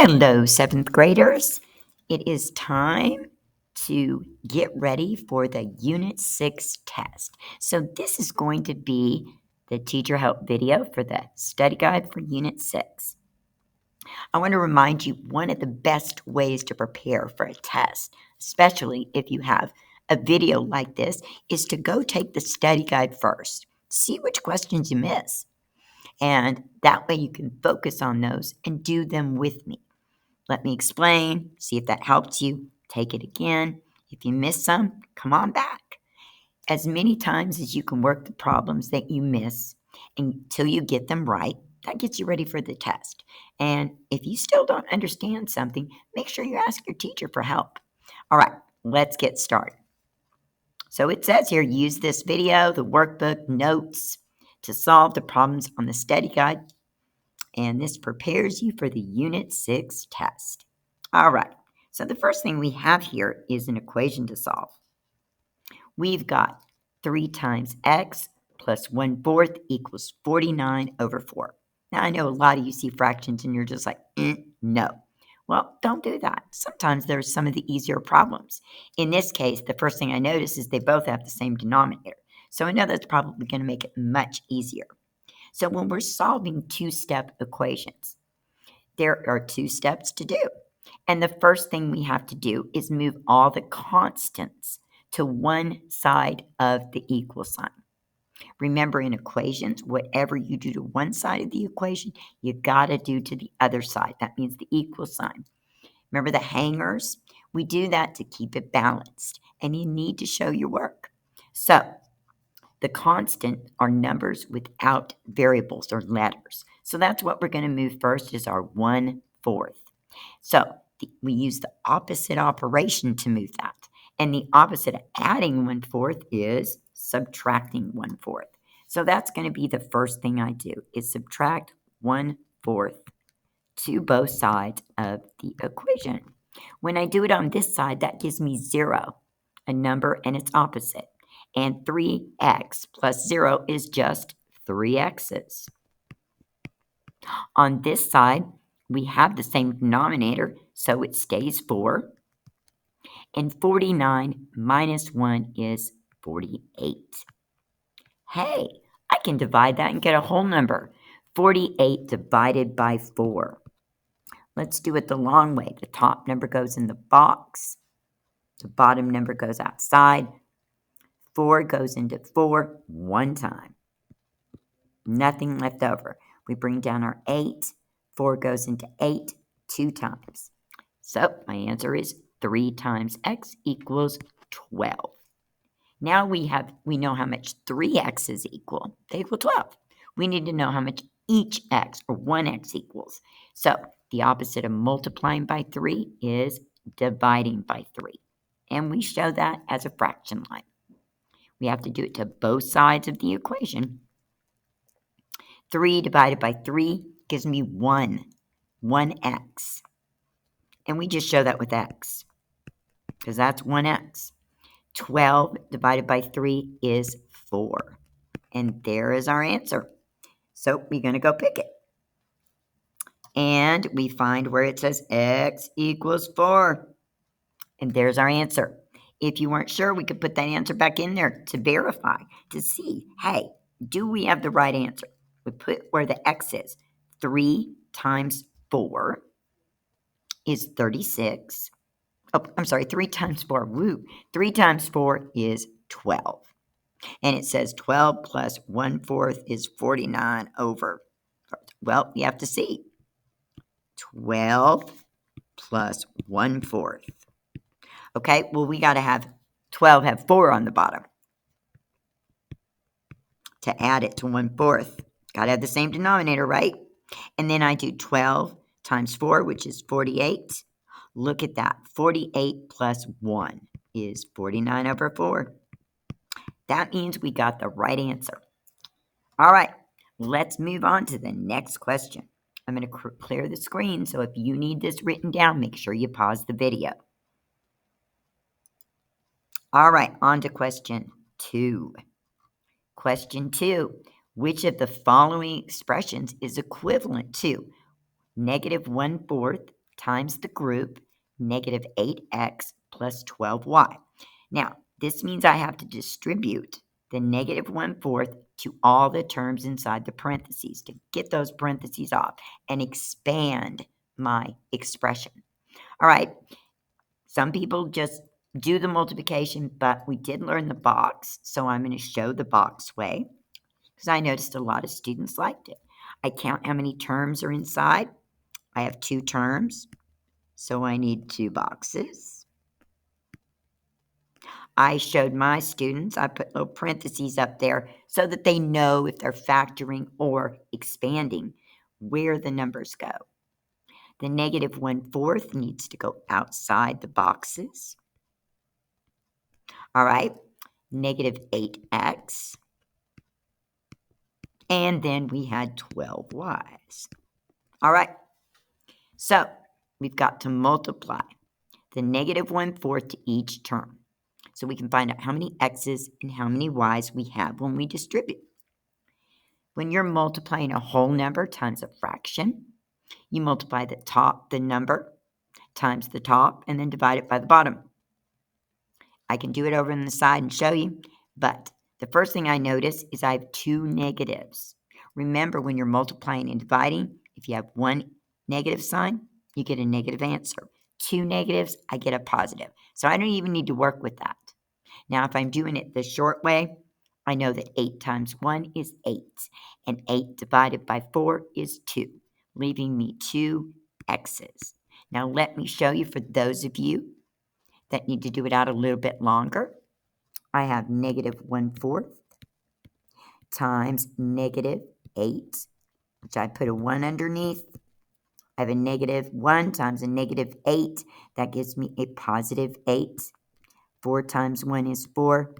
Hello, seventh graders. It is time to get ready for the Unit 6 test. So this is going to be the teacher help video for the study guide for Unit 6. I want to remind you one of the best ways to prepare for a test, especially if you have a video like this, is to go take the study guide first. See which questions you miss. And that way you can focus on those and do them with me. Let me explain, see if that helps you. Take it again. If you miss some, come on back. As many times as you can work the problems that you miss until you get them right, that gets you ready for the test. And if you still don't understand something, make sure you ask your teacher for help. All right, let's get started. So it says here, use this video, the workbook, notes to solve the problems on the study guide. And this prepares you for the Unit 6 test. All right, so the first thing we have here is an equation to solve. We've got 3 times x plus 1/4 equals 49 over 4. Now, I know a lot of you see fractions and you're just like, no. Well, don't do that. Sometimes there's some of the easier problems. In this case, the first thing I notice is they both have the same denominator. So I know that's probably going to make it much easier. So when we're solving two-step equations, there are 2 steps to do. And the first thing we have to do is move all the constants to one side of the equal sign. Remember, in equations, whatever you do to one side of the equation, you got to do to the other side. That means the equal sign. Remember the hangers? We do that to keep it balanced, and you need to show your work. So the constant are numbers without variables or letters. So that's what we're going to move first is our 1/4. So we use the opposite operation to move that. And the opposite of adding 1/4 is subtracting 1/4. So that's going to be the first thing I do is subtract 1/4 to both sides of the equation. When I do it on this side, that gives me 0, a number and its opposite. And 3x plus 0 is just 3x's. On this side, we have the same denominator, so it stays 4. And 49 minus 1 is 48. Hey, I can divide that and get a whole number. 48 divided by 4. Let's do it the long way. The top number goes in the box. The bottom number goes outside. 4 goes into 4 one time. Nothing left over. We bring down our 8. 4 goes into 8 2 times. So my answer is 3 times x equals 12. Now we know how much 3x's equal. They equal 12. We need to know how much each x or 1x equals. So the opposite of multiplying by 3 is dividing by 3. And we show that as a fraction line. We have to do it to both sides of the equation. 3 divided by 3 gives me 1x. And we just show that with x, because that's 1x. 12 divided by 3 is 4. And there is our answer. So we're going to go pick it. And we find where it says x equals 4. And there's our answer. If you weren't sure, we could put that answer back in there to verify, to see, hey, do we have the right answer? We put where the x is. 3 times 4 is 36. Oh, I'm sorry, 3 times 4. 3 times 4 is 12. And it says 12 plus 1/4 is 49 over. Well, you have to see. 12 plus 1/4. Okay, well, we got to have 12 have 4 on the bottom to add it to 1/4. Got to have the same denominator, right? And then I do 12 times 4, which is 48. Look at that. 48 plus 1 is 49 over 4. That means we got the right answer. All right, let's move on to the next question. I'm going to clear the screen, so if you need this written down, make sure you pause the video. All right, on to question 2. Question 2, which of the following expressions is equivalent to negative 1/4 times the group, negative 8x plus 12y. Now, this means I have to distribute the negative 1/4 to all the terms inside the parentheses to get those parentheses off and expand my expression. All right, some people just do the multiplication, but we did learn the box, so I'm going to show the box way because I noticed a lot of students liked it. I count how many terms are inside. I have 2 terms, so I need 2 boxes. I showed my students, I put little parentheses up there so that they know if they're factoring or expanding where the numbers go. The negative 1/4 needs to go outside the boxes. All right, negative 8x. And then we had 12y's. All right, so we've got to multiply the negative 1/4 to each term. So we can find out how many x's and how many y's we have when we distribute. When you're multiplying a whole number times a fraction, you multiply the number times the top and then divide it by the bottom. I can do it over on the side and show you, but the first thing I notice is I have 2 negatives. Remember, when you're multiplying and dividing, if you have 1 negative sign, you get a negative answer. 2 negatives, I get a positive. So I don't even need to work with that. Now, if I'm doing it the short way, I know that 8 times 1 is 8, and 8 divided by 4 is 2, leaving me 2 x's. Now, let me show you for those of you that need to do it out a little bit longer. I have negative 1/4 times negative 8, which I put a 1 underneath. I have a negative 1 times a negative 8. That gives me a positive 8. 4 times 1 is 4.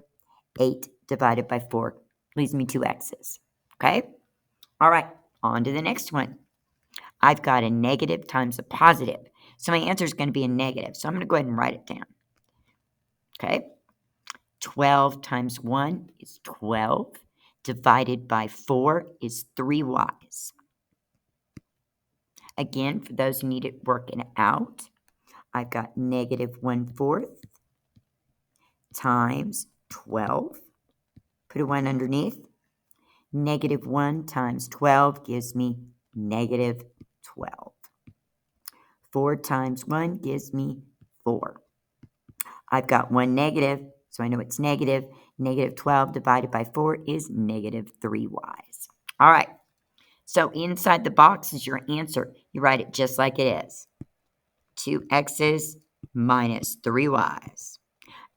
8 divided by 4 leaves me 2 x's. Okay? All right, on to the next one. I've got a negative times a positive. So my answer is going to be a negative. So I'm going to go ahead and write it down. Okay? 12 times 1 is 12. Divided by 4 is 3y's. Again, for those who need it working out, I've got negative 1/4 times 12. Put a 1 underneath. Negative 1 times 12 gives me negative 12. 4 times 1 gives me 4. I've got 1 negative, so I know it's negative. Negative 12 divided by 4 is negative 3y's. All right, so inside the box is your answer. You write it just like it is. 2 x's minus 3y's.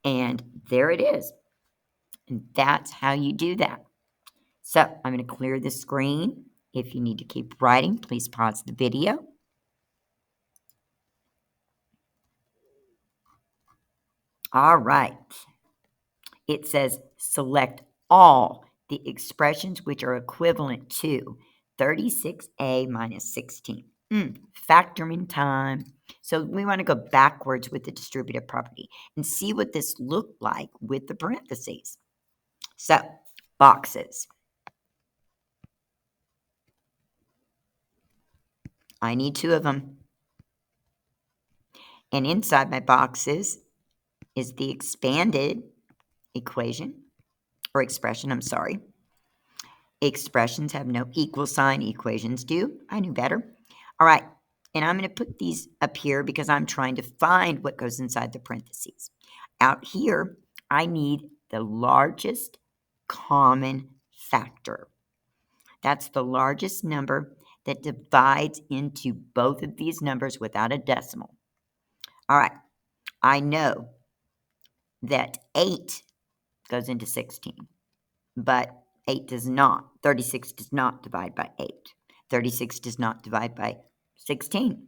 And there it is. And that's how you do that. So I'm going to clear the screen. If you need to keep writing, please pause the video. All right. It says select all the expressions which are equivalent to 36a minus 16. Factoring time. So we want to go backwards with the distributive property and see what this looked like with the parentheses. So, boxes. I need 2 of them. And inside my boxes is the expanded equation, or expression, I'm sorry. Expressions have no equal sign, equations do. I knew better. All right, and I'm going to put these up here because I'm trying to find what goes inside the parentheses. Out here, I need the largest common factor. That's the largest number that divides into both of these numbers without a decimal. All right, I know that 8 goes into 16, but 8 does not. 36 does not divide by 8. 36 does not divide by 16.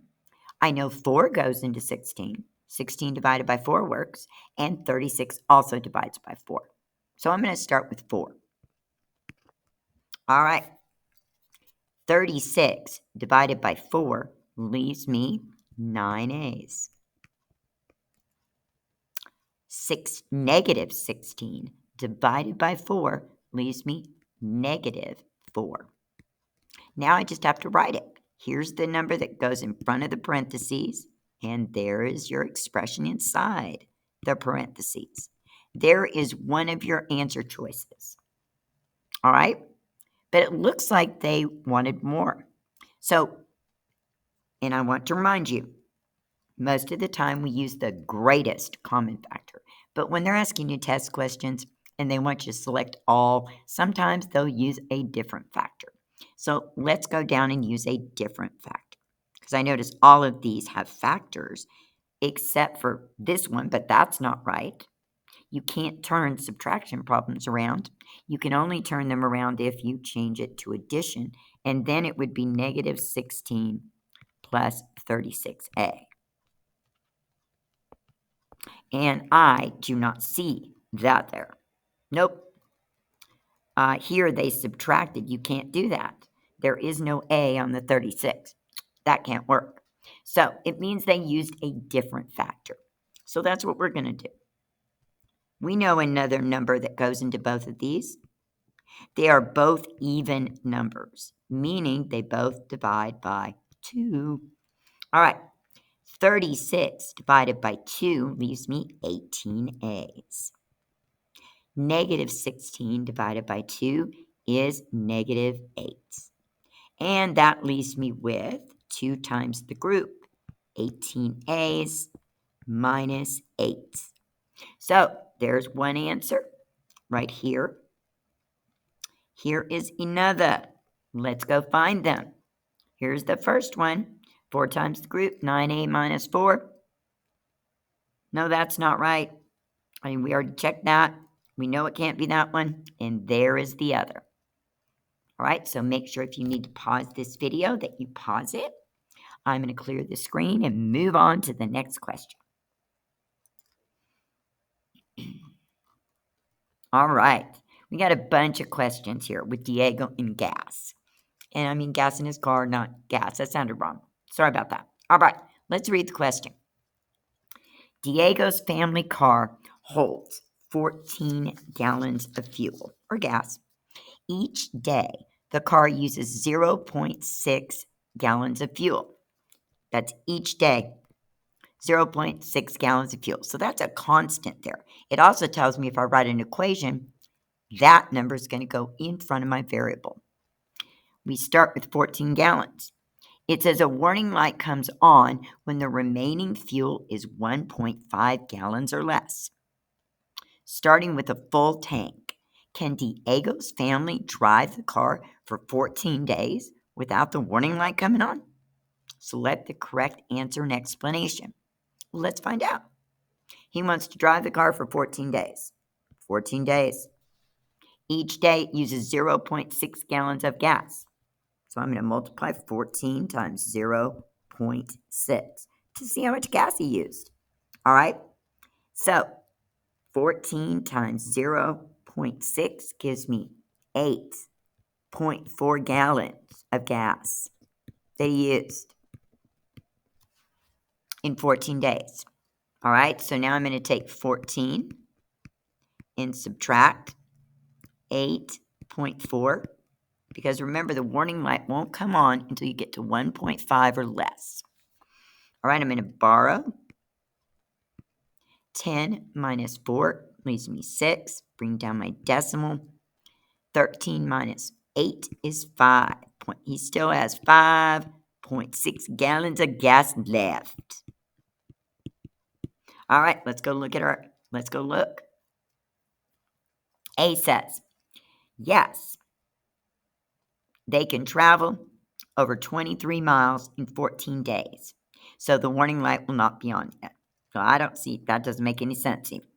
I know 4 goes into 16. 16 divided by 4 works, and 36 also divides by 4. So I'm going to start with 4. All right. 36 divided by 4 leaves me 9 A's. Negative 16 divided by 4 leaves me negative 4. Now I just have to write it. Here's the number that goes in front of the parentheses, and there is your expression inside the parentheses. There is one of your answer choices. All right? But it looks like they wanted more. So, and I want to remind you, most of the time we use the greatest common factor. But when they're asking you test questions and they want you to select all, sometimes they'll use a different factor. So let's go down and use a different factor. Because I notice all of these have factors except for this one, but that's not right. You can't turn subtraction problems around. You can only turn them around if you change it to addition, and then it would be negative 16 plus 36a. And I do not see that there. Nope. Here they subtracted. You can't do that. There is no a on the 36. That can't work. So it means they used a different factor. So that's what we're going to do. We know another number that goes into both of these. They are both even numbers, meaning they both divide by 2. All right. 36 divided by 2 leaves me 18 A's. Negative 16 divided by 2 is negative 8. And that leaves me with 2 times the group, 18 A's minus 8. So there's one answer right here. Here is another. Let's go find them. Here's the first one. 4 times the group, 9a minus 4. No, that's not right. I mean, we already checked that. We know it can't be that one. And there is the other. All right, so make sure if you need to pause this video that you pause it. I'm going to clear the screen and move on to the next question. All right, we got a bunch of questions here with Diego and gas. And I mean gas in his car, not gas. That sounded wrong. Sorry about that. All right, let's read the question. Diego's family car holds 14 gallons of fuel or gas. Each day, the car uses 0.6 gallons of fuel. That's each day, 0.6 gallons of fuel. So that's a constant there. It also tells me if I write an equation, that number is going to go in front of my variable. We start with 14 gallons. It says a warning light comes on when the remaining fuel is 1.5 gallons or less. Starting with a full tank, can Diego's family drive the car for 14 days without the warning light coming on? Select the correct answer and explanation. Let's find out. He wants to drive the car for 14 days. 14 days. Each day it uses 0.6 gallons of gas. So I'm going to multiply 14 times 0.6 to see how much gas he used. All right? So 14 times 0.6 gives me 8.4 gallons of gas that he used in 14 days. All right, so now I'm going to take 14 and subtract 8.4, because remember, the warning light won't come on until you get to 1.5 or less. All right, I'm going to borrow. 10 minus 4 leaves me 6. Bring down my decimal. 13 minus 8 is 5. He still has 5.6 gallons of gas left. All right, let's go look. A says, yes, they can travel over 23 miles in 14 days. So the warning light will not be on yet. So I don't see, that doesn't make any sense even.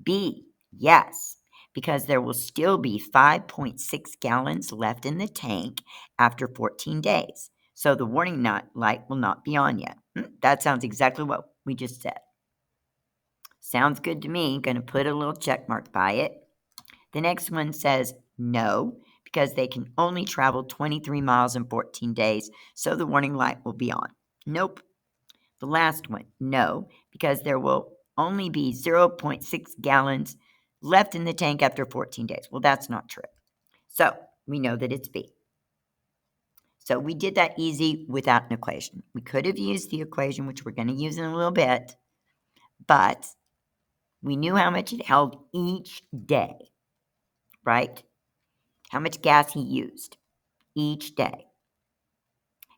B, yes, because there will still be 5.6 gallons left in the tank after 14 days. So the warning light will not be on yet. That sounds exactly what we just said. Sounds good to me. Going to put a little check mark by it. The next one says no, because they can only travel 23 miles in 14 days, so the warning light will be on. Nope. The last one, no, because there will only be 0.6 gallons left in the tank after 14 days. Well, that's not true. So we know that it's B. So we did that easy without an equation. We could have used the equation, which we're going to use in a little bit, but we knew how much it held each day, right? How much gas he used each day.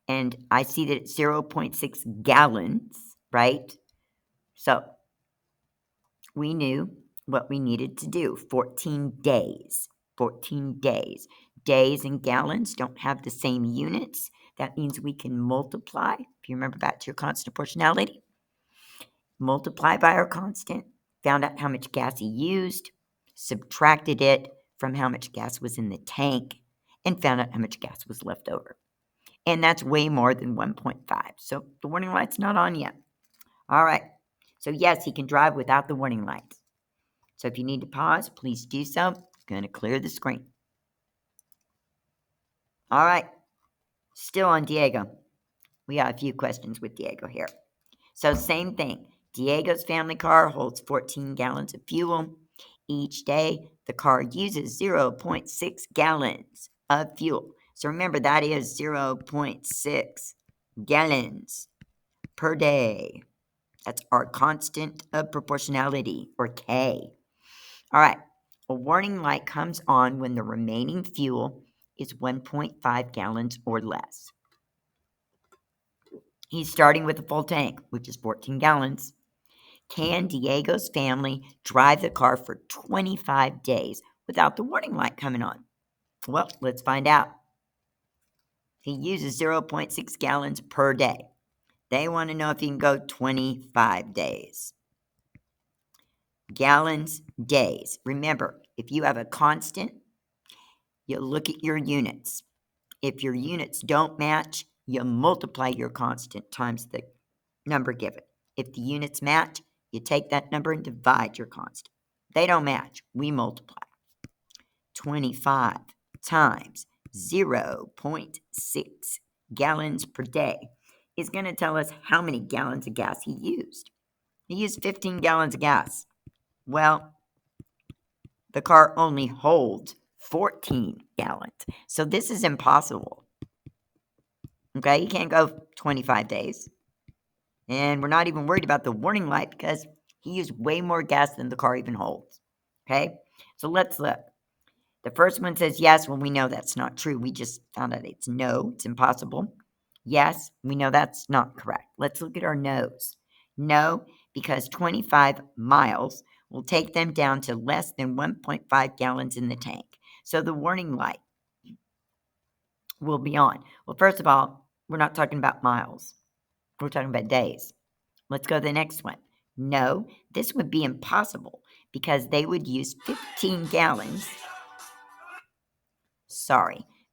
And I see that it's 0.6 gallons, right? So we knew what we needed to do. 14 days. 14 days. Days and gallons don't have the same units. That means we can multiply. If you remember back to your constant proportionality, multiply by our constant, found out how much gas he used, subtracted it from how much gas was in the tank, and found out how much gas was left over. And that's way more than 1.5. So the warning light's not on yet. All right. So yes, he can drive without the warning lights. So if you need to pause, please do so. I'm going to clear the screen. All right. Still on Diego. We got a few questions with Diego here. So same thing. Diego's family car holds 14 gallons of fuel. Each day, the car uses 0.6 gallons of fuel. So remember, that is 0.6 gallons per day. That's our constant of proportionality, or K. All right. A warning light comes on when the remaining fuel is 1.5 gallons or less. He's starting with a full tank, which is 14 gallons. Can Diego's family drive the car for 25 days without the warning light coming on? Well, let's find out. He uses 0.6 gallons per day. They want to know if he can go 25 days. Gallons, days. Remember, if you have a constant, you look at your units. If your units don't match, you multiply your constant times the number given. If the units match, you take that number and divide your constant. They don't match, we multiply. 25 times 0.6 gallons per day is going to tell us how many gallons of gas he used. He used 15 gallons of gas. Well, the car only holds 14 gallons. So this is impossible. Okay, you can't go 25 days. And we're not even worried about the warning light because he used way more gas than the car even holds. Okay, so let's look. The first one says yes, well, we know that's not true. We just found out it's no, it's impossible. Yes, we know that's not correct. Let's look at our no's. No, because 25 miles will take them down to less than 1.5 gallons in the tank. So the warning light will be on. Well, first of all, we're not talking about miles. We're talking about days. Let's go to the next one. No, this would be impossible because they would use 15 gallons.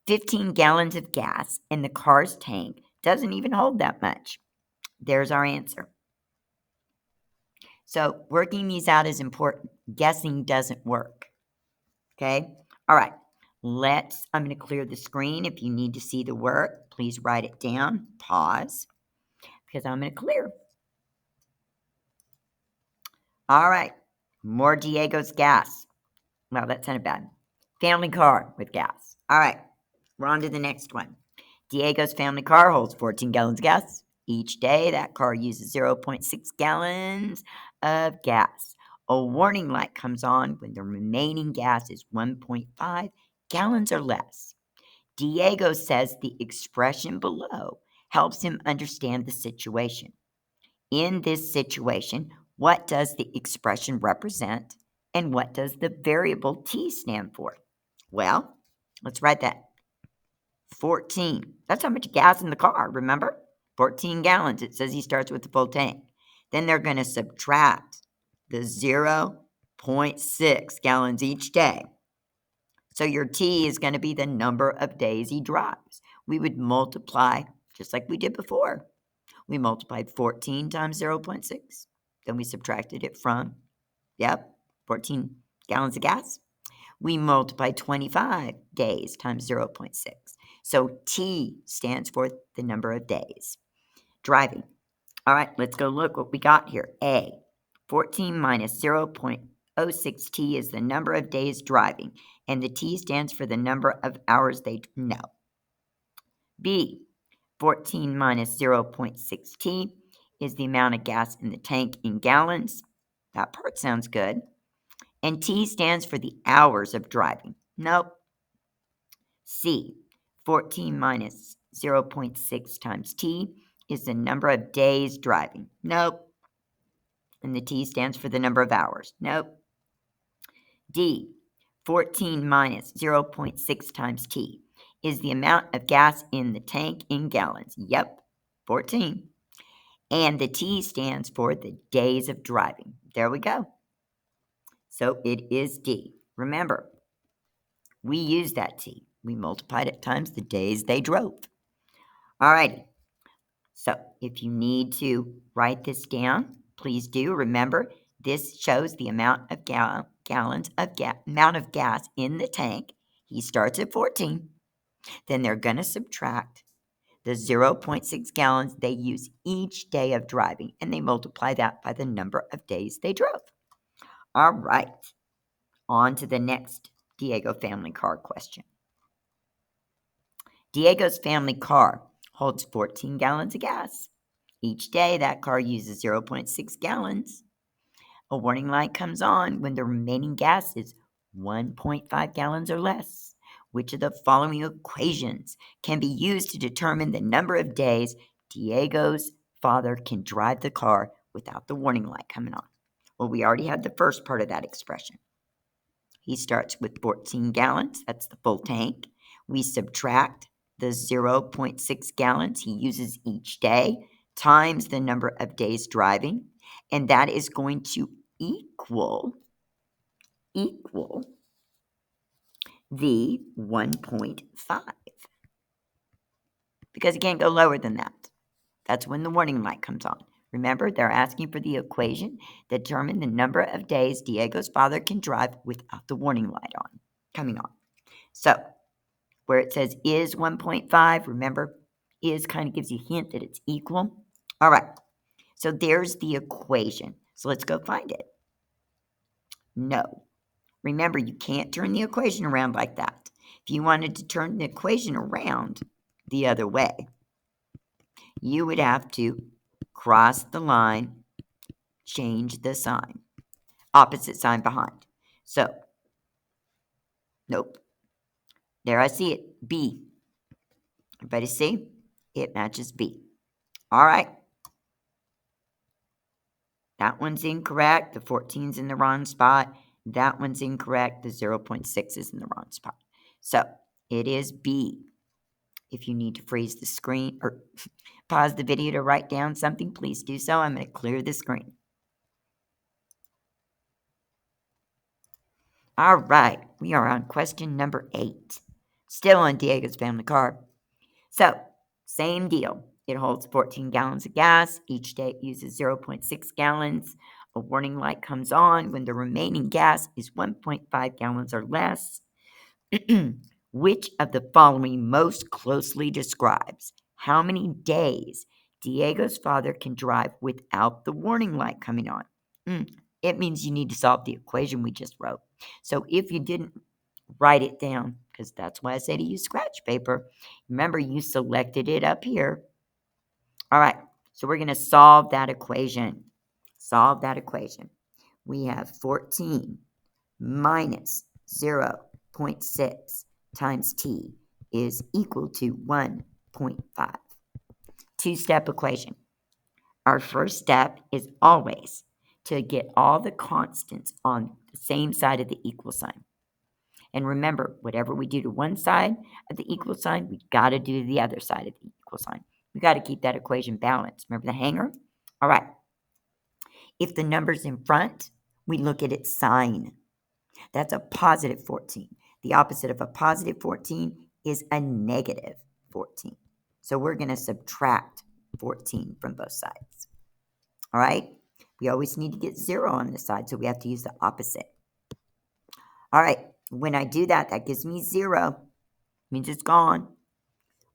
15 gallons of gas and the car's tank doesn't even hold that much. There's our answer. So working these out is important. Guessing doesn't work. Okay? All right. I'm going to clear the screen. If you need to see the work, please write it down. Pause. Because I'm going to clear. All right. More Diego's gas. Well, that sounded bad. Family car with gas. All right. We're on to the next one. Diego's family car holds 14 gallons of gas. Each day, that car uses 0.6 gallons of gas. A warning light comes on when the remaining gas is 1.5 gallons or less. Diego says the expression below helps him understand the situation. In this situation, what does the expression represent and what does the variable t stand for? Well, let's write that. 14. That's how much gas in the car, remember? 14 gallons. It says he starts with the full tank. Then they're going to subtract the 0.6 gallons each day. So your T is going to be the number of days he drives. We would multiply, just like we did before. We multiplied 14 times 0.6. Then we subtracted it from, 14 gallons of gas. We multiply 25 days times 0.6. So T stands for the number of days. Driving. All right, let's go look what we got here. A, 14 minus 0.06 T is the number of days driving, and the T stands for the number of hours they know. B, 14 minus 0.6 T is the amount of gas in the tank in gallons. That part sounds good. And T stands for the hours of driving. Nope. C, 14 minus 0.6 times T is the number of days driving. Nope. And the T stands for the number of hours. Nope. D, 14 minus 0.6 times T is the amount of gas in the tank in gallons. Yep, 14. And the T stands for the days of driving. There we go. So it is D. Remember, we used that T. We multiplied it times the days they drove. All righty. So if you need to write this down, please do. Remember, this shows the amount of gallons of amount of gas in the tank. He starts at 14. Then they're going to subtract the 0.6 gallons they use each day of driving, and they multiply that by the number of days they drove. All right. On to the next Diego family car question. Diego's family car holds 14 gallons of gas. Each day, that car uses 0.6 gallons. A warning light comes on when the remaining gas is 1.5 gallons or less. Which of the following equations can be used to determine the number of days Diego's father can drive the car without the warning light coming on? Well, we already had the first part of that expression. He starts with 14 gallons. That's the full tank. We subtract the 0.6 gallons he uses each day times the number of days driving, and that is going to equal the 1.5, because it can't go lower than that. That's when the warning light comes on. Remember, they're asking for the equation that determine the number of days Diego's father can drive without the warning light coming on. So, where it says is 1.5, remember, is kind of gives you a hint that it's equal. All right, so there's the equation. So let's go find it. No. Remember, you can't turn the equation around like that. If you wanted to turn the equation around the other way, you would have to cross the line, change the sign, opposite sign behind. So, nope. There I see it, B. Everybody see? It matches B. All right. That one's incorrect. The 14's in the wrong spot. That one's incorrect. The 0.6 is in the wrong spot. So, it is B. If you need to freeze the screen or pause the video to write down something, please do so. I'm going to clear the screen. All right, we are on question number 8. Still on Diego's family car. So, same deal. It holds 14 gallons of gas. Each day it uses 0.6 gallons. A warning light comes on when the remaining gas is 1.5 gallons or less. Which of the following most closely describes how many days Diego's father can drive without the warning light coming on? It means you need to solve the equation we just wrote. So if you didn't write it down, because that's why I say to use scratch paper, remember you selected it up here. All right, so we're going to solve that equation. Solve that equation. We have 14 minus 0.6 times t is equal to 1.5. Two-step equation. Our first step is always to get all the constants on the same side of the equal sign. And remember, whatever we do to one side of the equal sign, we got to do to the other side of the equal sign. We got to keep that equation balanced. Remember the hanger? All right. If the number's in front, we look at its sign. That's a positive 14. The opposite of a positive 14 is a negative 14. So we're going to subtract 14 from both sides. All right? We always need to get 0 on this side, so we have to use the opposite. All right. When I do that, that gives me 0. Means it's gone.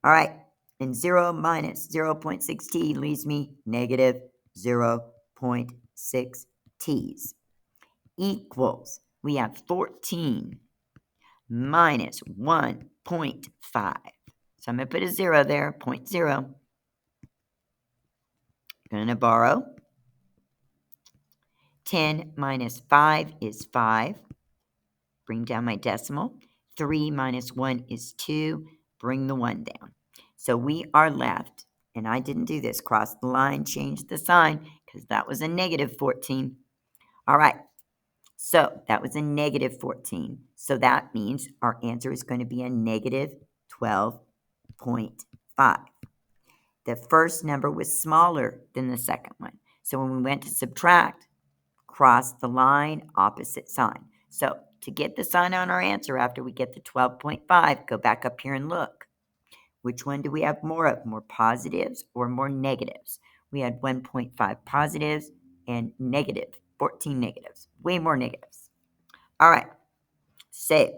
All right. And 0 minus 0.6t leaves me negative 0.6 t's. Equals, we have 14 minus 1.5. So So I'm going to put a 0 there, 0.0. Going to borrow. 10 minus 5 is 5. Bring down my decimal. 3 minus 1 is 2. Bring the 1 down. So we are left, and I didn't do this, cross the line, change the sign, because that was a negative 14. All right, so that was a negative 14. So that means our answer is going to be a negative 12.5. The first number was smaller than the second one. So when we went to subtract, cross the line, opposite sign. So to get the sign on our answer after we get the 12.5, go back up here and look. Which one do we have more of? More positives or more negatives? We had 1.5 positives and negative, 14 negatives. Way more negatives. All right, save.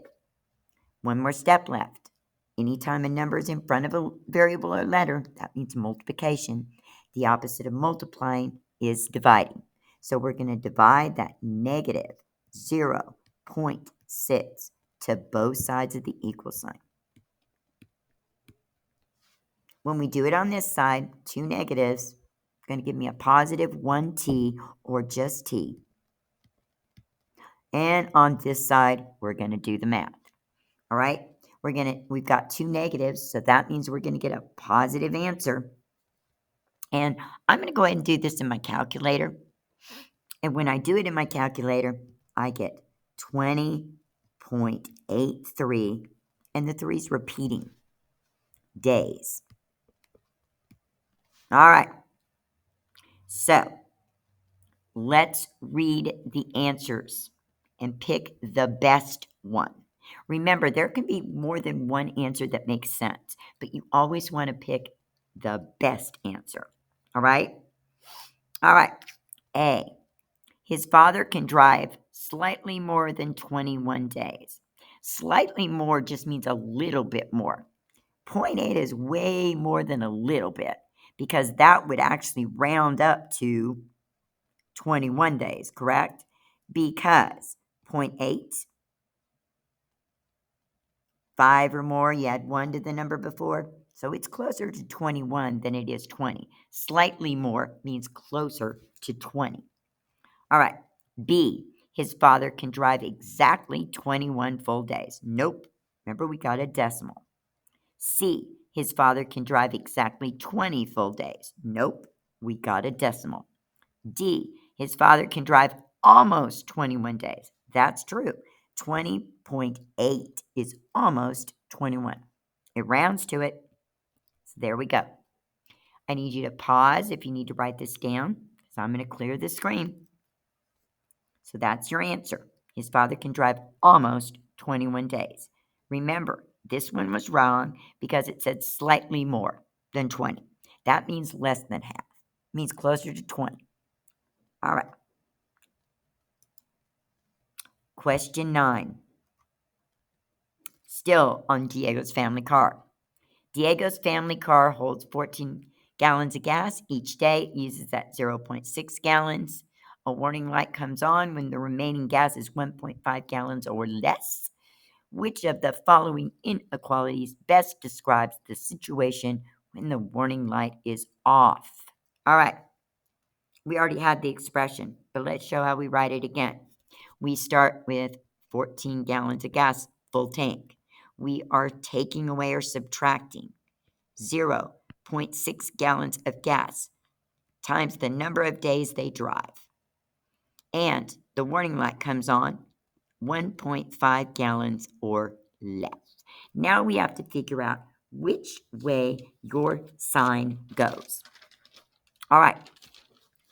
One more step left. Anytime a number is in front of a variable or letter, that means multiplication. The opposite of multiplying is dividing. So we're going to divide that negative 0.6 to both sides of the equal sign. When we do it on this side, two negatives, it's going to give me a positive 1t or just t. And on this side, we're going to do the math. All right? We've got two negatives, so that means we're going to get a positive answer. And I'm going to go ahead and do this in my calculator. And when I do it in my calculator, I get 20.83, and the 3's repeating, days. All right. So let's read the answers and pick the best one. Remember, there can be more than one answer that makes sense, but you always want to pick the best answer. All right? All right. A. His father can drive slightly more than 21 days. Slightly more just means a little bit more. 0.8 is way more than a little bit because that would actually round up to 21 days, correct? Because 0.8, 5 or more, you add 1 to the number before, so it's closer to 21 than it is 20. Slightly more means closer to 20. All right, B, his father can drive exactly 21 full days. Nope, remember we got a decimal. C, his father can drive exactly 20 full days. Nope, we got a decimal. D, his father can drive almost 21 days. That's true. 20.8 is almost 21. It rounds to it. So there we go. I need you to pause if you need to write this down. So I'm going to clear the screen. So that's your answer. His father can drive almost 21 days. Remember, this one was wrong because it said slightly more than 20. That means less than half. It means closer to 20. All right. Question 9. Still on Diego's family car. Diego's family car holds 14 gallons of gas. Each day it uses that 0.6 gallons. A warning light comes on when the remaining gas is 1.5 gallons or less. Which of the following inequalities best describes the situation when the warning light is off? All right. We already had the expression, but let's show how we write it again. We start with 14 gallons of gas, full tank. We are taking away or subtracting 0.6 gallons of gas times the number of days they drive. And the warning light comes on, 1.5 gallons or less. Now we have to figure out which way your sign goes. All right.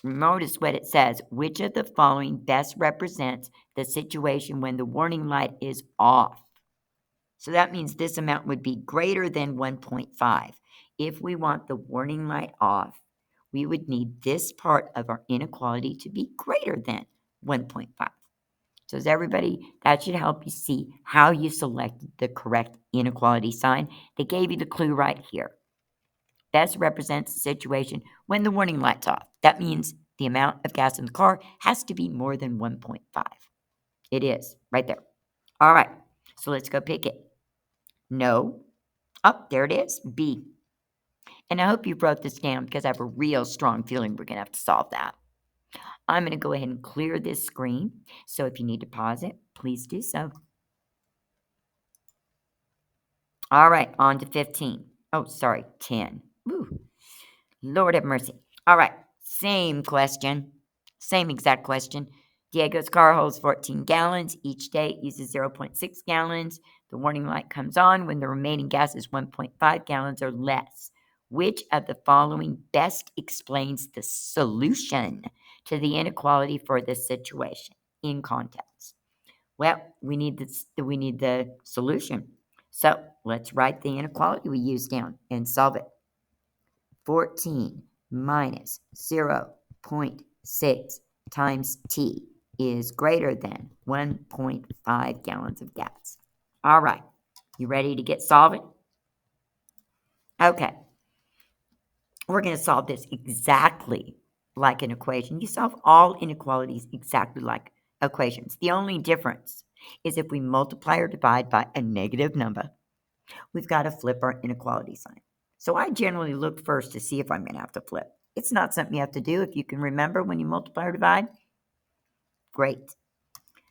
Notice what it says. Which of the following best represents the situation when the warning light is off? So that means this amount would be greater than 1.5. If we want the warning light off, we would need this part of our inequality to be greater than 1.5. So that should help you see how you selected the correct inequality sign. They gave you the clue right here. Best represents the situation when the warning light's off. That means the amount of gas in the car has to be more than 1.5. It is, right there. All right, so let's go pick it. No, Oh, there it is, B. And I hope you wrote this down because I have a real strong feeling we're going to have to solve that. I'm going to go ahead and clear this screen. So if you need to pause it, please do so. All right, on to 15. Oh, sorry, 10. Woo. Lord have mercy. All right, same question. Same exact question. Diego's car holds 14 gallons. Each day it uses 0.6 gallons. The warning light comes on when the remaining gas is 1.5 gallons or less. Which of the following best explains the solution to the inequality for this situation in context? Well, we need the solution. So let's write the inequality we use down and solve it. 14 minus 0.6 times T is greater than 1.5 gallons of gas. All right, you ready to get solving? Okay, we're going to solve this exactly like an equation. You solve all inequalities exactly like equations. The only difference is if we multiply or divide by a negative number, we've got to flip our inequality sign. So I generally look first to see if I'm going to have to flip. It's not something you have to do if you can remember when you multiply or divide. Great.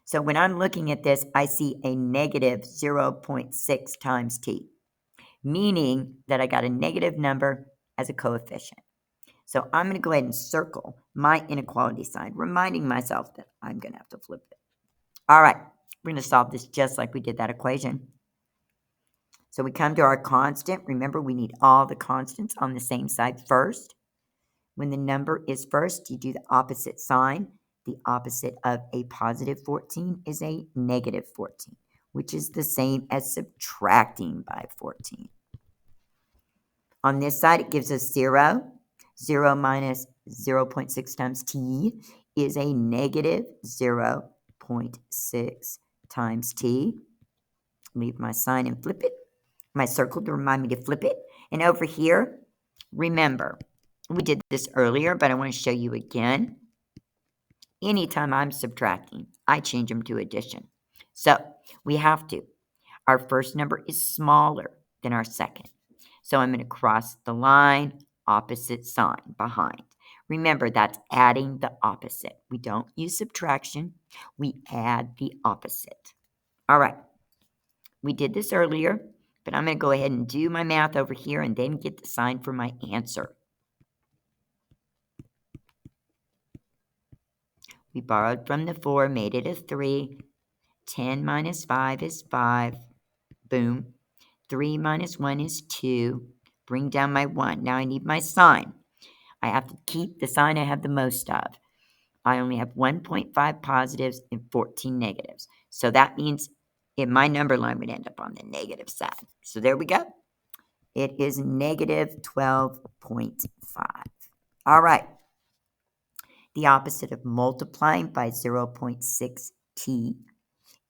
So when I'm looking at this, I see a negative 0.6 times t, meaning that I got a negative number as a coefficient. So I'm going to go ahead and circle my inequality sign, reminding myself that I'm going to have to flip it. All right, we're going to solve this just like we did that equation. So we come to our constant. Remember, we need all the constants on the same side first. When the number is first, you do the opposite sign. The opposite of a positive 14 is a negative 14, which is the same as subtracting by 14. On this side, it gives us 0. 0 minus 0.6 times t is a negative 0.6 times t. Leave my sign and flip it. My circle to remind me to flip it. And over here, remember, we did this earlier, but I want to show you again. Anytime I'm subtracting, I change them to addition. So we have to. Our first number is smaller than our second. So I'm going to cross the line, opposite sign behind. Remember, that's adding the opposite. We don't use subtraction. We add the opposite. All right. We did this earlier, but I'm going to go ahead and do my math over here and then get the sign for my answer. We borrowed from the 4, made it a 3. 10 minus 5 is 5. Boom. 3 minus 1 is 2. Bring down my 1. Now I need my sign. I have to keep the sign I have the most of. I only have 1.5 positives and 14 negatives. So that means my number line would end up on the negative side. So there we go. It is negative 12.5. All right. The opposite of multiplying by 0.6t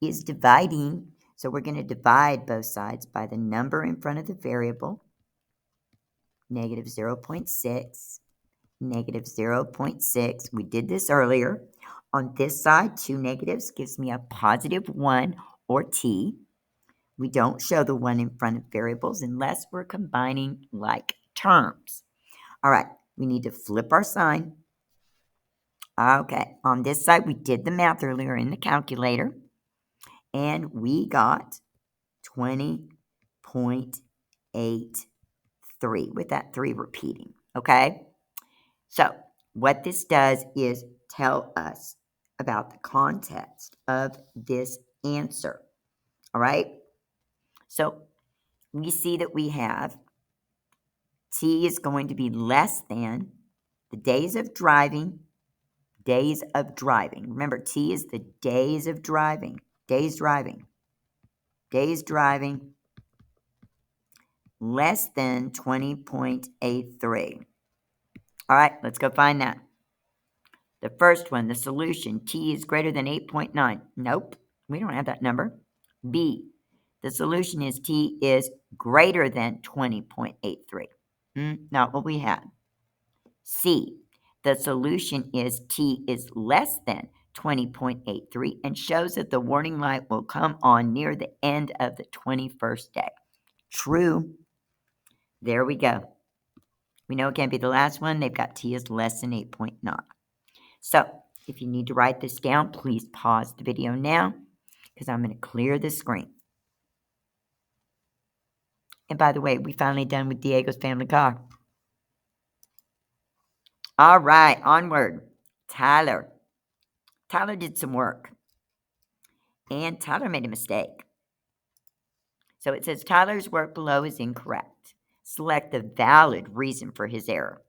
is dividing. So we're going to divide both sides by the number in front of the variable. Negative 0.6. Negative 0.6. We did this earlier. On this side, 2 negatives gives me a positive 1 or t. We don't show the 1 in front of variables unless we're combining like terms. All right, we need to flip our sign. Okay, on this side, we did the math earlier in the calculator, and we got 20.83 with that 3 repeating, okay? So what this does is tell us about the context of this answer, all right? So we see that we have t is going to be less than the days of driving. Remember, t is the days of driving. Days driving less than 20.83. All right, let's go find that. The first one, the solution, t is greater than 8.9. Nope, we don't have that number. B, the solution is t is greater than 20.83. Not what we had. C, the solution is t is less than 20.83 and shows that the warning light will come on near the end of the 21st day. True. There we go. We know it can't be the last one. They've got t is less than 8.9. So if you need to write this down, please pause the video now because I'm going to clear the screen. And by the way, we finally done with Diego's family car. All right, onward. Tyler. Tyler did some work. And Tyler made a mistake. So it says Tyler's work below is incorrect. Select the valid reason for his error.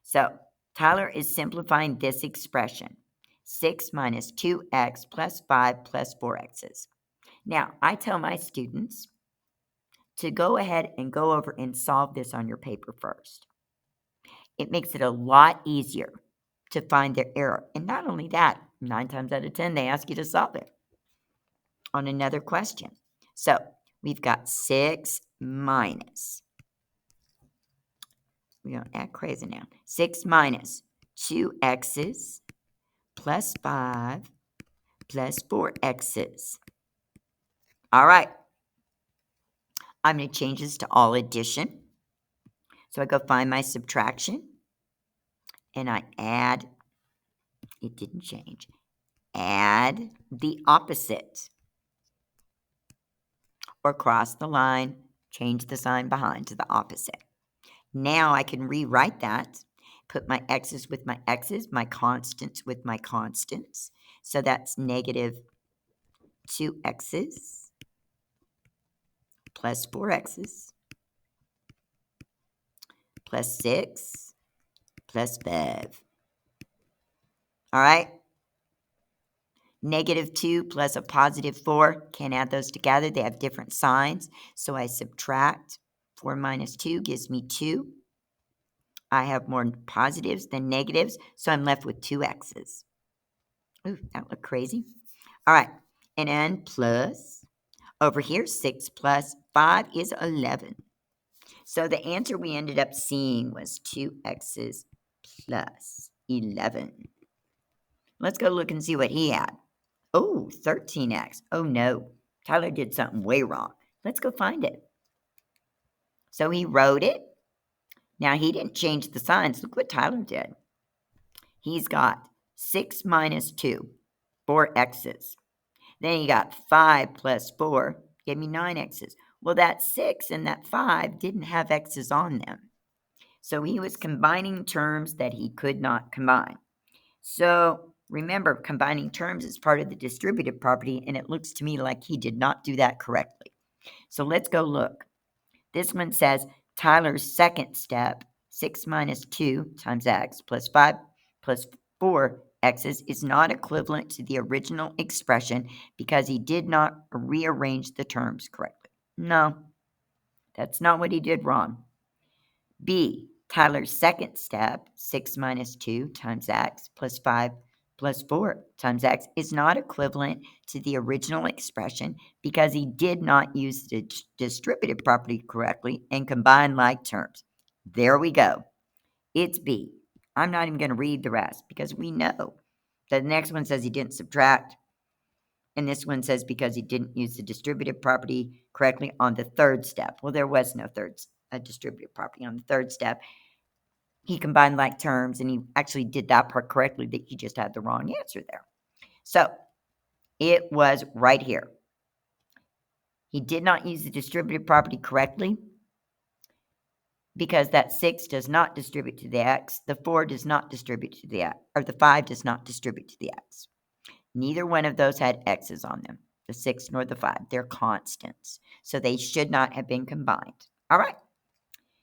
So Tyler is simplifying this expression. 6 minus 2x plus 5 plus 4x's. Now, I tell my students to go ahead and go over and solve this on your paper first. It makes it a lot easier to find their error. And not only that, 9 times out of 10, they ask you to solve it on another question. So we've got 6 minus, we're going to act crazy now, 6 minus 2x's plus 5 plus 4x's. All right. I'm going to change this to all addition. So I go find my subtraction, and I add, it didn't change, add the opposite. Or cross the line, change the sign behind to the opposite. Now I can rewrite that, put my x's with my x's, my constants with my constants. So that's negative 2x's plus 4x's plus 6 plus 5. All right? Negative 2 plus a positive 4, can't add those together. They have different signs. So I subtract. 4 minus 2 gives me 2. I have more positives than negatives, so I'm left with 2 x's. Ooh, that looked crazy. All right, and then plus, over here, 6 plus 5 is 11. So the answer we ended up seeing was 2 x's plus 11. Let's go look and see what he had. Oh, 13x. Oh, no. Tyler did something way wrong. Let's go find it. So he wrote it. Now, he didn't change the signs. Look what Tyler did. He's got 6 minus 2, 4 x's. Then he got 5 plus 4, gave me 9 x's. Well, that 6 and that 5 didn't have x's on them. So he was combining terms that he could not combine. So remember, combining terms is part of the distributive property, and it looks to me like he did not do that correctly. So let's go look. This one says Tyler's second step, 6 minus 2 times x plus 5 plus 4 x's, is not equivalent to the original expression because he did not rearrange the terms correctly. No, that's not what he did wrong. B, Tyler's second step, 6 minus 2 times x plus 5 plus 4 times x, is not equivalent to the original expression because he did not use the distributive property correctly and combine like terms. There we go. It's B. I'm not even going to read the rest because we know that the next one says he didn't subtract, and this one says because he didn't use the distributive property correctly on the third step. Well, there was no distributive property on the third step. He combined like terms, and he actually did that part correctly, but he just had the wrong answer there. So it was right here. He did not use the distributive property correctly because that 6 does not distribute to the x, the 4 does not distribute to the x, or the 5 does not distribute to the x. Neither one of those had x's on them, the 6 nor the 5. They're constants, so they should not have been combined. All right.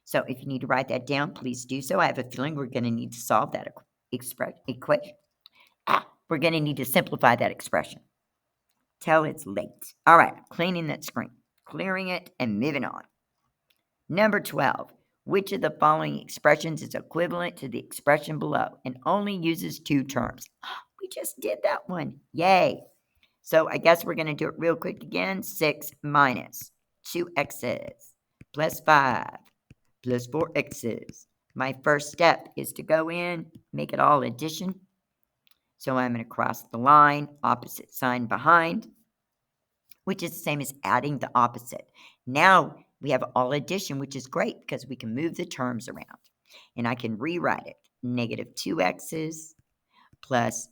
So if you need to write that down, please do so. I have a feeling we're going to need to solve that equation. We're going to need to simplify that expression till it's late. All right, cleaning that screen, clearing it, and moving on. Number 12. Which of the following expressions is equivalent to the expression below and only uses 2 terms? We just did that one. Yay. So I guess we're going to do it real quick again. 6 minus 2x's plus 5 plus 4x's. My first step is to go in, make it all addition. So I'm going to cross the line, opposite sign behind, which is the same as adding the opposite. Now we have all addition, which is great because we can move the terms around. And I can rewrite it. Negative 2x's plus,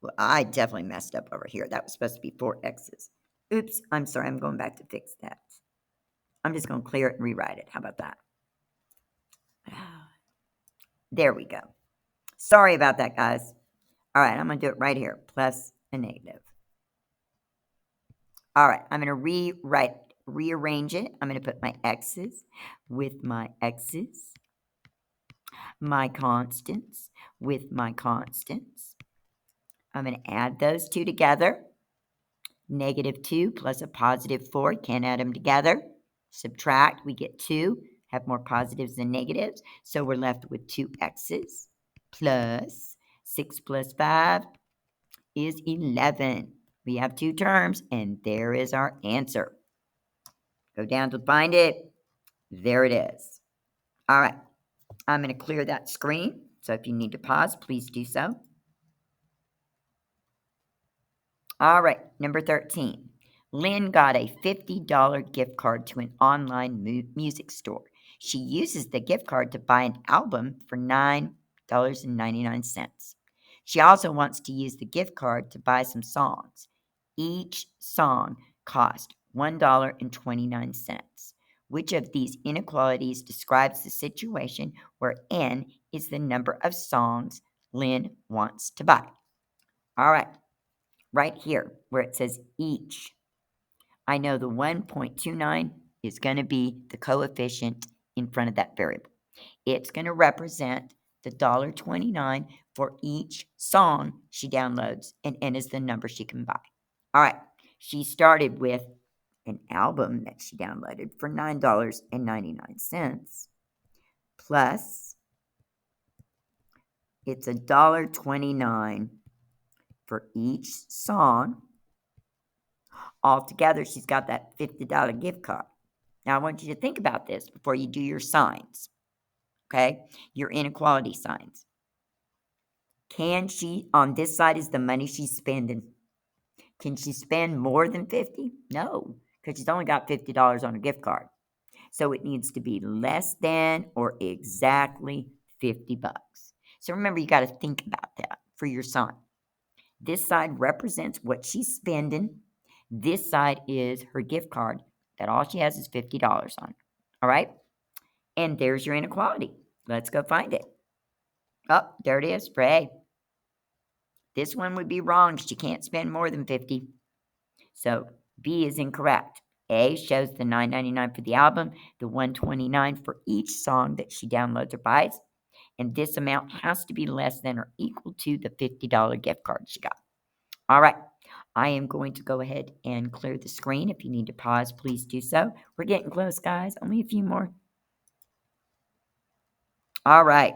well, I definitely messed up over here. That was supposed to be 4x's. Oops, I'm sorry. I'm going back to fix that. I'm just going to clear it and rewrite it. How about that? There we go. Sorry about that, guys. All right, I'm going to do it right here. Plus a negative. All right, I'm going to rearrange it. I'm going to put my x's with my x's, my constants with my constants. I'm going to add those two together. Negative 2 plus a positive 4. Can't add them together. Subtract, we get 2. Have more positives than negatives. So we're left with 2x's plus 6 plus 5 is 11. We have two terms, and there is our answer. Go down to find it. There it is. All right. I'm going to clear that screen. So if you need to pause, please do so. All right. Number 13. Lynn got a $50 gift card to an online music store. She uses the gift card to buy an album for $9.99. She also wants to use the gift card to buy some songs. Each song cost $1.29. Which of these inequalities describes the situation where N is the number of songs Lynn wants to buy? All right, right here where it says each, I know the 1.29 is going to be the coefficient in front of that variable. It's going to represent the $1.29 for each song she downloads, and N is the number she can buy. All right, she started with an album that she downloaded for $9.99 plus it's $1.29 for each song. Altogether, she's got that $50 gift card. Now, I want you to think about this before you do your signs, okay? Your inequality signs. Can she, on this side is the money she's spending. Can she spend more than 50? No, because she's only got $50 on her gift card. So it needs to be less than or exactly 50 bucks. So remember, you got to think about that for your sign. This side represents what she's spending. This side is her gift card that all she has is $50 on. All right? And there's your inequality. Let's go find it. Oh, there it is. Pray. This one would be wrong. She can't spend more than 50. So B is incorrect. A shows the $9.99 for the album, the $1.29 for each song that she downloads or buys, and this amount has to be less than or equal to the $50 gift card she got. All right, I am going to go ahead and clear the screen. If you need to pause, please do so. We're getting close, guys. Only a few more. All right.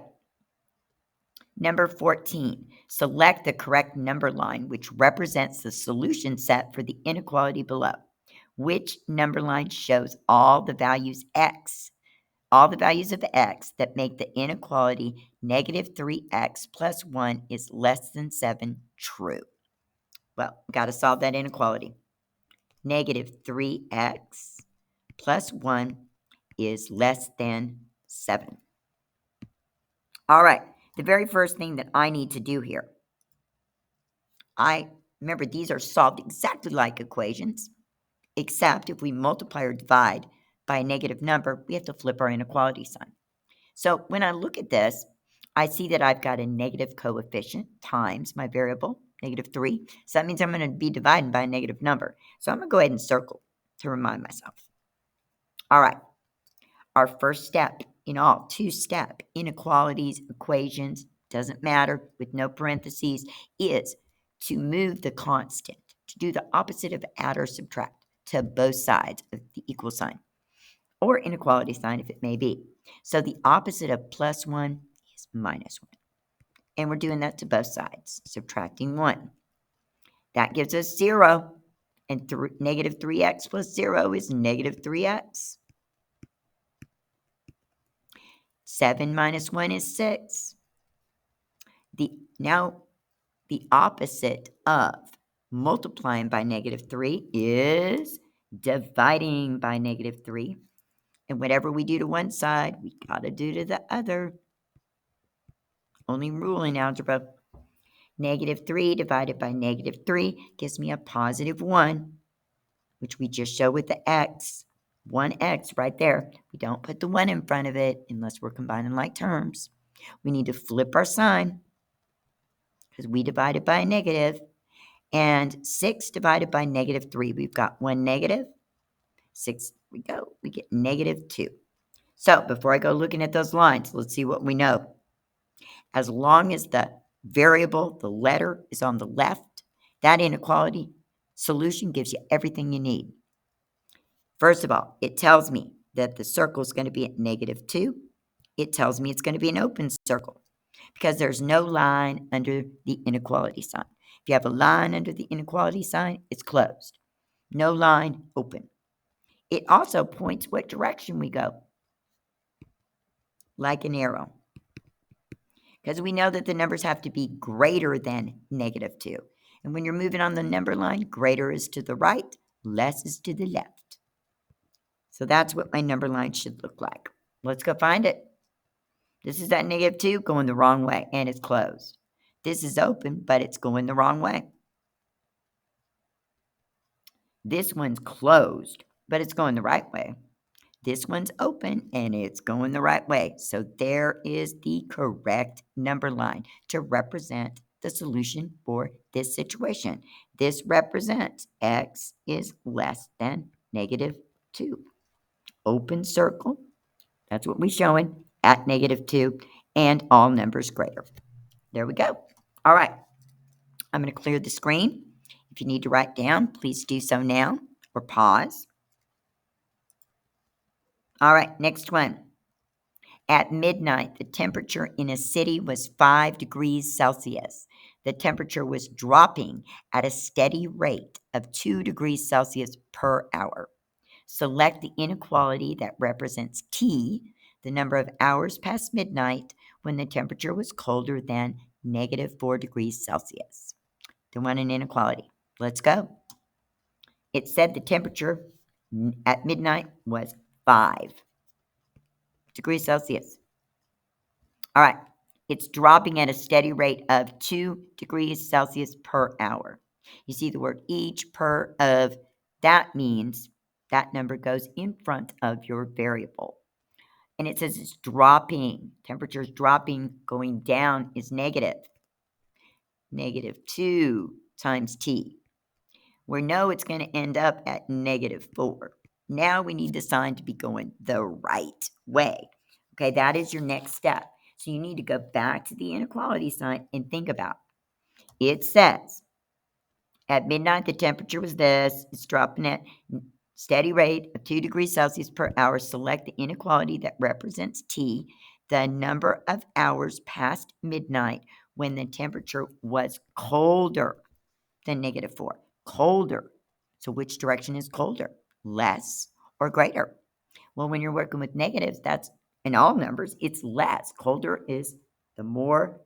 Number 14, select the correct number line which represents the solution set for the inequality below. Which number line shows all the values x, all the values of x that make the inequality negative 3x plus 1 is less than 7 true? Well, got to solve that inequality. Negative 3x plus 1 is less than 7. All right, the very first thing that I need to do here, remember these are solved exactly like equations, except if we multiply or divide by a negative number, we have to flip our inequality sign. So when I look at this, I see that I've got a negative coefficient times my variable, negative 3. So that means I'm going to be dividing by a negative number. So I'm going to go ahead and circle to remind myself. All right. Our first step in all two-step inequalities, equations, doesn't matter, with no parentheses, is to move the constant, to do the opposite of add or subtract to both sides of the equal sign, or inequality sign if it may be. So the opposite of plus 1 is minus 1. And we're doing that to both sides, subtracting 1. That gives us 0. And negative 3x plus 0 is negative 3x. 7 minus 1 is 6. Now, the opposite of multiplying by negative 3 is dividing by -3. And whatever we do to one side, we got to do to the other. Only rule in algebra. -3 divided by -3 gives me a +1, which we just show with the x. 1x right there. We don't put the 1 in front of it unless we're combining like terms. We need to flip our sign because we divided by a negative. And 6 divided by -3, we've got one negative. 6, we go. We get -2. So before I go looking at those lines, let's see what we know. As long as the variable, the letter, is on the left, that inequality solution gives you everything you need. First of all, it tells me that the circle is going to be at -2. It tells me it's going to be an open circle because there's no line under the inequality sign. If you have a line under the inequality sign, it's closed. No line, open. It also points what direction we go, like an arrow, because we know that the numbers have to be greater than -2. And when you're moving on the number line, greater is to the right, less is to the left. So that's what my number line should look like. Let's go find it. This is at -2 going the wrong way, and it's closed. This is open, but it's going the wrong way. This one's closed, but it's going the right way. This one's open, and it's going the right way. So there is the correct number line to represent the solution for this situation. This represents x is less than -2. Open circle. That's what we're showing at -2, and all numbers greater. There we go. All right. I'm going to clear the screen. If you need to write down, please do so now or pause. All right, next one. At midnight, the temperature in a city was 5 degrees Celsius. The temperature was dropping at a steady rate of 2 degrees Celsius per hour. Select the inequality that represents T, the number of hours past midnight when the temperature was colder than -4 degrees Celsius. They want an inequality. Let's go. It said the temperature at midnight was 5 degrees Celsius. All right. It's dropping at a steady rate of 2 degrees Celsius per hour. You see the word each, per, of. That means that number goes in front of your variable. And it says it's dropping. Temperature is dropping. Going down is negative. -2 times T. We know it's going to end up at -4. Now we need the sign to be going the right way. Okay, that is your next step. So you need to go back to the inequality sign and think about it. It says at midnight the temperature was this. It's dropping at steady rate of 2 degrees Celsius per hour. Select the inequality that represents T, the number of hours past midnight when the temperature was colder than -4. Colder. So which direction is colder? Less or greater? Well, when you're working with negatives, that's in all numbers, it's less. Colder is the more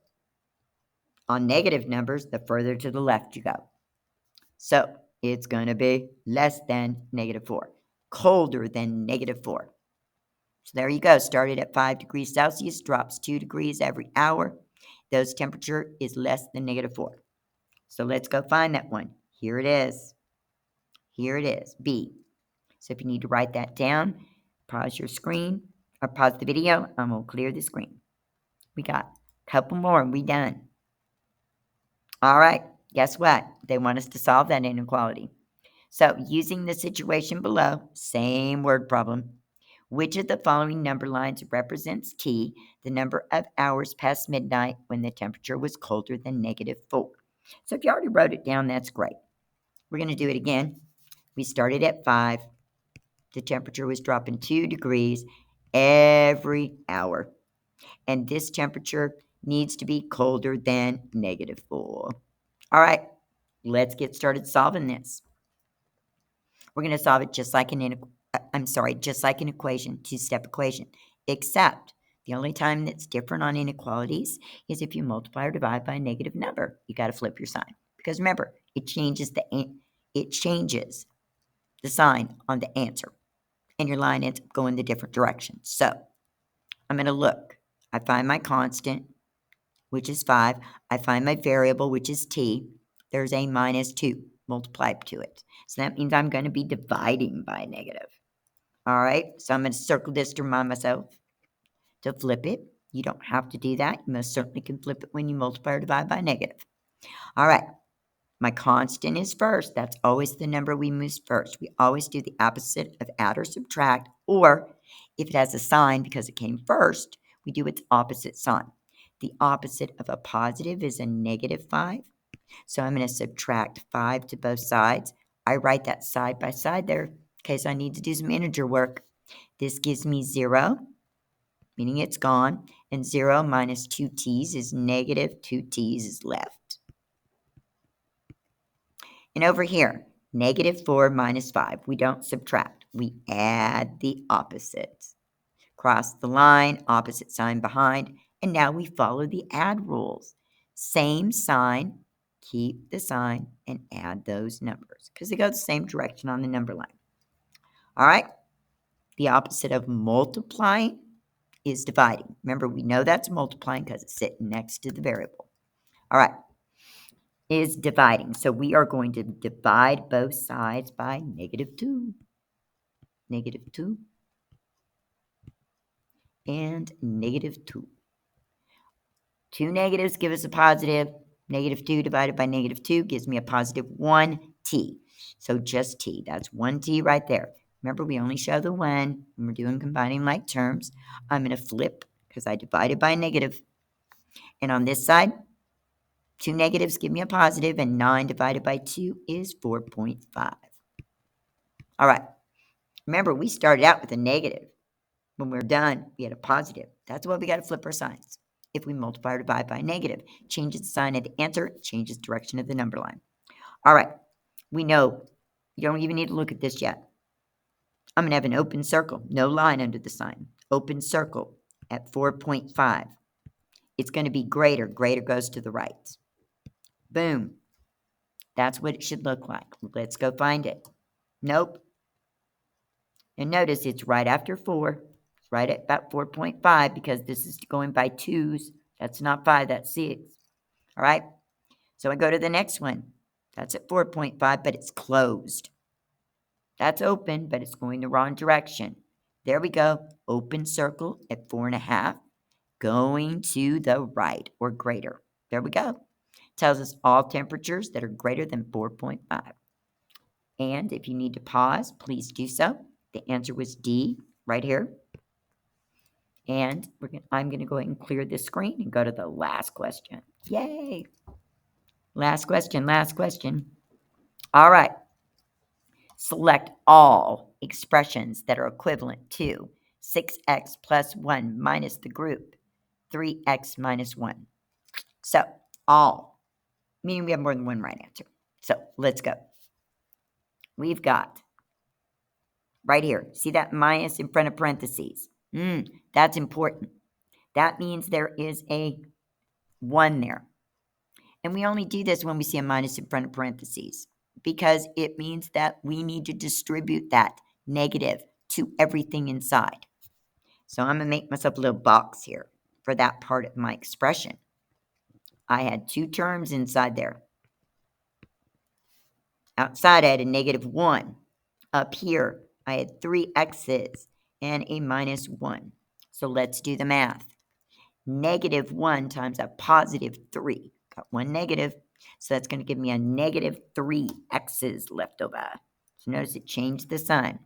on negative numbers, the further to the left you go. So it's going to be less than -4. Colder than -4. So there you go. Started at 5 degrees Celsius, drops 2 degrees every hour. Those temperature is less than -4. So let's go find that one. Here it is. Here it is, B. So if you need to write that down, pause your screen or pause the video and we'll clear the screen. We got a couple more and we done. All right, guess what? They want us to solve that inequality. So using the situation below, same word problem. Which of the following number lines represents T, the number of hours past midnight when the temperature was colder than -4? So if you already wrote it down, that's great. We're going to do it again. We started at 5. The temperature was dropping 2 degrees every hour. And this temperature needs to be colder than -4. All right, let's get started solving this. We're going to solve it just like an equation, two-step equation, except the only time that's different on inequalities is if you multiply or divide by a negative number. You got to flip your sign because remember, it changes the sign on the answer, and your line ends up going the different direction. So I'm going to look. I find my constant, which is 5. I find my variable, which is t. There's a minus 2 multiplied to it. So that means I'm going to be dividing by negative. All right, so I'm going to circle this to remind myself to flip it. You don't have to do that. You most certainly can flip it when you multiply or divide by negative. All right, my constant is first. That's always the number we use first. We always do the opposite of add or subtract, or if it has a sign because it came first, we do its opposite sign. The opposite of a positive is a negative 5. So I'm going to subtract 5 to both sides. I write that side by side there in case I need to do some integer work. This gives me 0, meaning it's gone, and 0 minus 2t's is negative 2t's is left. And over here, negative 4 minus 5, we don't subtract. We add the opposites. Cross the line, opposite sign behind, and now we follow the add rules. Same sign, keep the sign, and add those numbers because they go the same direction on the number line. All right, the opposite of multiplying is dividing. Remember, we know that's multiplying because it's sitting next to the variable. All right, is dividing. So we are going to divide both sides by negative 2. Negative 2 and negative 2. 2 negatives give us a positive. Negative 2 divided by negative 2 gives me a positive 1t. So just t. That's 1t right there. Remember, we only show the 1 when we're doing combining like terms. I'm going to flip because I divided by negative. And on this side, 2 negatives give me a positive, and 9 divided by 2 is 4.5. All right. Remember, we started out with a negative. When we're done, we had a positive. That's why we got to flip our signs. If we multiply or divide by a negative, changes the sign of the answer, changes the direction of the number line. All right. We know you don't even need to look at this yet. I'm going to have an open circle, no line under the sign. Open circle at 4.5. It's going to be greater. Greater goes to the right. Boom. That's what it should look like. Let's go find it. Nope. And notice it's right after 4. It's right at about 4.5 because this is going by 2's. That's not 5, that's 6. All right? So I go to the next one. That's at 4.5, but it's closed. That's open, but it's going the wrong direction. There we go. Open circle at 4.5, going to the right or greater. There we go. Tells us all temperatures that are greater than 4.5. And if you need to pause, please do so. The answer was D right here. And I'm going to go ahead and clear this screen and go to the last question. Yay! Last question, last question. All right. Select all expressions that are equivalent to 6x plus 1 minus the group 3x minus 1. So, all, meaning we have more than one right answer. So, let's go. We've got right here, see that minus in front of parentheses? That's important. That means there is a 1 there. And we only do this when we see a minus in front of parentheses because it means that we need to distribute that negative to everything inside. So I'm going to make myself a little box here for that part of my expression. I had 2 terms inside there. Outside, I had a negative 1. Up here, I had 3 x's and a minus 1. So let's do the math. Negative 1 times a positive 3. Got 1 negative. So that's going to give me a negative 3 x's left over. So notice it changed the sign.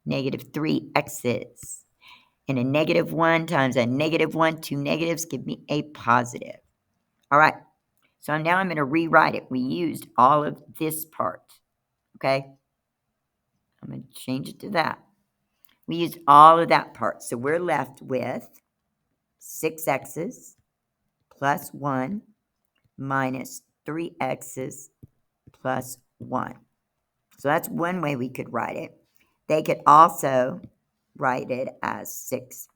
Negative 3 x's. And a negative 1 times a negative 1, 2 negatives give me a positive. All right. So now I'm going to rewrite it. We used all of this part. Okay? I'm going to change it to that. We used all of that part. So we're left with 6x's plus 1 minus 3x's plus 1. So that's one way we could write it. They could also write it as 6.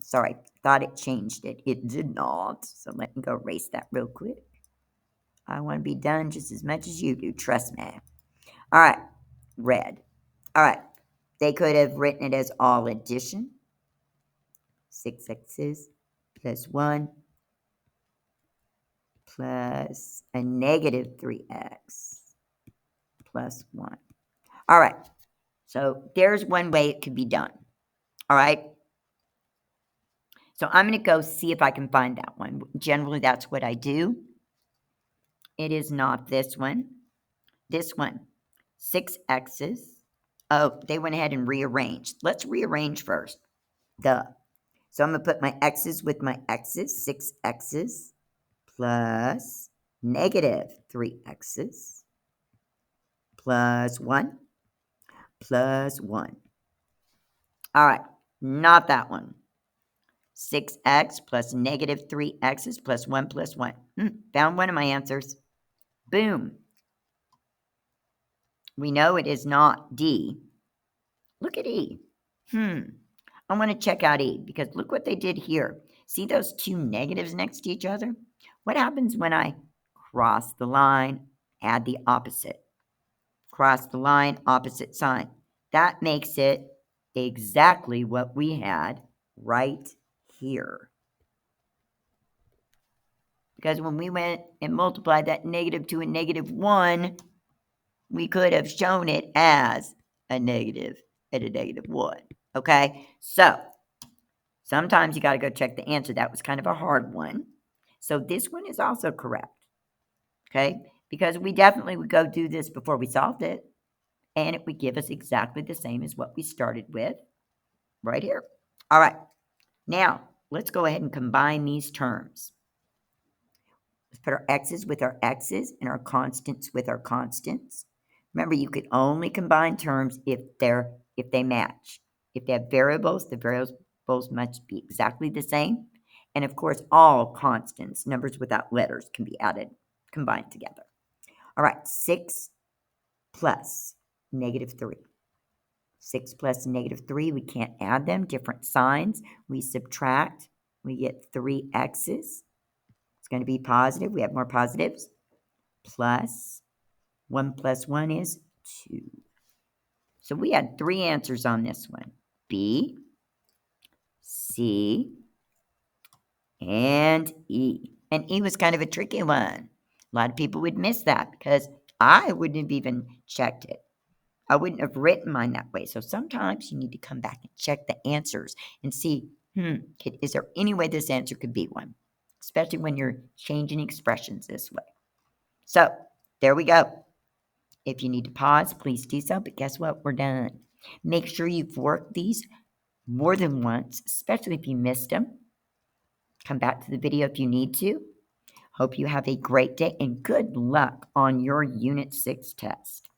Sorry, thought it changed it. It did not. So let me go erase that real quick. I want to be done just as much as you do. Trust me. All right. red. All right. They could have written it as all addition. 6x's plus 1 plus a negative 3x plus 1. All right. So there's one way it could be done. All right. So I'm going to go see if I can find that one. Generally, that's what I do. It is not this one. This one. 6x's. Oh, they went ahead and rearranged. Let's rearrange first. Duh. So I'm going to put my x's with my x's. 6x's plus negative 3x's plus 1 plus 1. All right. Not that one. 6x plus negative 3x's plus 1 plus 1. Found one of my answers. Boom. We know it is not D. Look at E. I want to check out E because look what they did here. See those two negatives next to each other? What happens when I cross the line, add the opposite? Cross the line, opposite sign. That makes it exactly what we had right here. Because when we went and multiplied that negative to a negative 1, we could have shown it as a negative and a negative 1. Okay? So, sometimes you got to go check the answer. That was kind of a hard one. So, this one is also correct. Okay? Because we definitely would go do this before we solved it. And it would give us exactly the same as what we started with right here. All right. Now, let's go ahead and combine these terms. Let's put our x's with our x's and our constants with our constants. Remember, you could only combine terms if they match. If they have variables, the variables must be exactly the same. And of course, all constants, numbers without letters, can be combined together. All right, 6 plus negative 3. 6 plus negative 3, we can't add them, different signs. We subtract, we get 3x's. It's going to be positive. We have more positives. Plus 1 is 2. So we had 3 answers on this one. B, C, and E. And E was kind of a tricky one. A lot of people would miss that because I wouldn't have even checked it. I wouldn't have written mine that way. So sometimes you need to come back and check the answers and see, is there any way this answer could be one? Especially when you're changing expressions this way. So there we go. If you need to pause, please do so. But guess what? We're done. Make sure you've worked these more than once, especially if you missed them. Come back to the video if you need to. Hope you have a great day and good luck on your Unit 6 test.